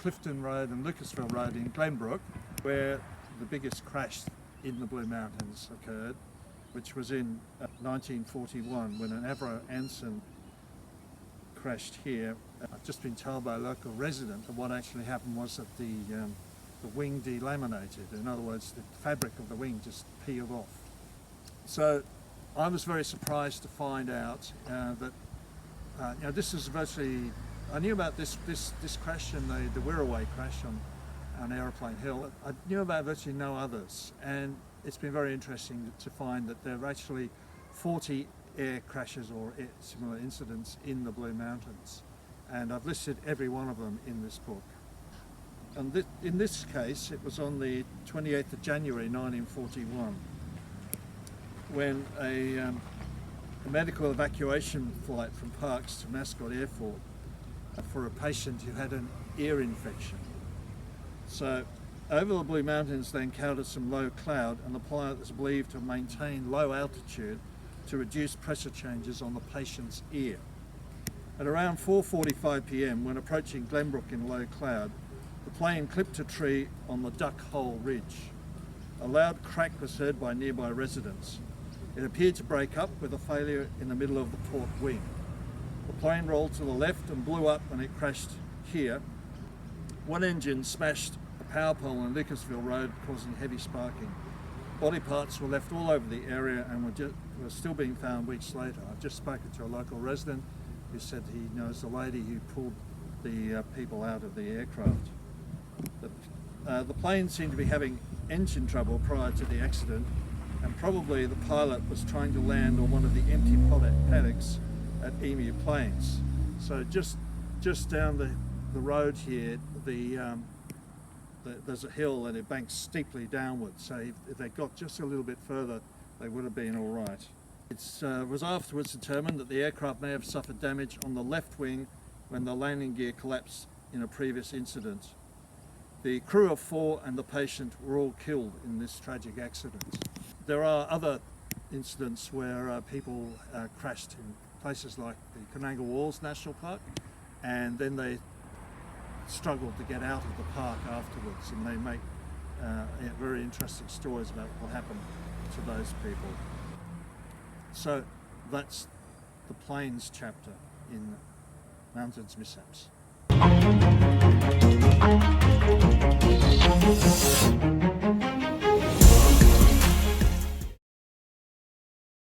Clifton Road and Lucasville Road in Glenbrook, where the biggest crash in the Blue Mountains occurred, which was in 1941 when an Avro Anson crashed here. I've just been told by a local resident that what actually happened was that the wing delaminated. In other words, the fabric of the wing just peeled off. So I was very surprised to find out that this is virtually, I knew about this crash and the Wirraway crash on Aeroplane Hill. I knew about virtually no others, and it's been very interesting to find that there are actually 40 air crashes or similar incidents in the Blue Mountains, and I've listed every one of them in this book. And in this case, it was on the 28th of January 1941 when a medical evacuation flight from Parkes to Mascot Airport for a patient who had an ear infection. So over the Blue Mountains they encountered some low cloud, and the pilot was believed to maintain low altitude to reduce pressure changes on the patient's ear. At around 4:45 p.m, when approaching Glenbrook in low cloud, the plane clipped a tree on the Duck Hole Ridge. A loud crack was heard by nearby residents. It appeared to break up with a failure in the middle of the port wing. The plane rolled to the left and blew up when it crashed here. One engine smashed a power pole on Lucasville Road, causing heavy sparking. Body parts were left all over the area and were still being found weeks later. I've just spoken to a local resident who said he knows the lady who pulled the people out of the aircraft. The plane seemed to be having engine trouble prior to the accident, and probably the pilot was trying to land on one of the empty paddocks at Emu Plains. So just down the road here, there's a hill and it banks steeply downward. So if they got just a little bit further, they would have been all right. It was afterwards determined that the aircraft may have suffered damage on the left wing when the landing gear collapsed in a previous incident. The crew of 4 and the patient were all killed in this tragic accident. There are other incidents where people crashed in places like the Coonamble Walls National Park, and then they struggled to get out of the park afterwards, and they make very interesting stories about what happened to those people. So that's the planes chapter in Mountains Mishaps.